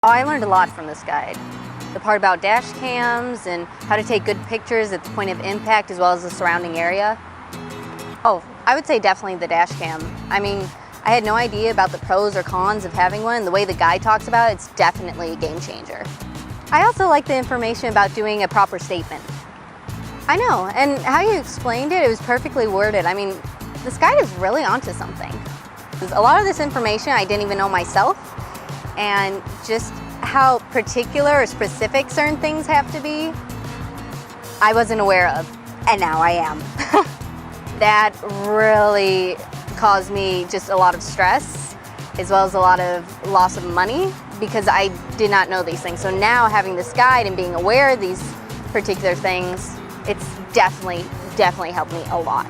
Oh, I learned a lot from this guide. The part about dash cams and how to take good pictures at the point of impact as well as the surrounding area. Oh, I would say definitely the dash cam. I mean, I had no idea about the pros or cons of having one. The way the guide talks about it, it's definitely a game changer. I also like the information about doing a proper statement. I know, and how you explained it, it was perfectly worded. I mean, this guide is really onto something. A lot of this information I didn't even know myself, and just how particular or specific certain things have to be, I wasn't aware of, and now I am. That really caused me just a lot of stress, as well as a lot of loss of money, because I did not know these things. So now having this guide and being aware of these particular things, it's definitely helped me a lot.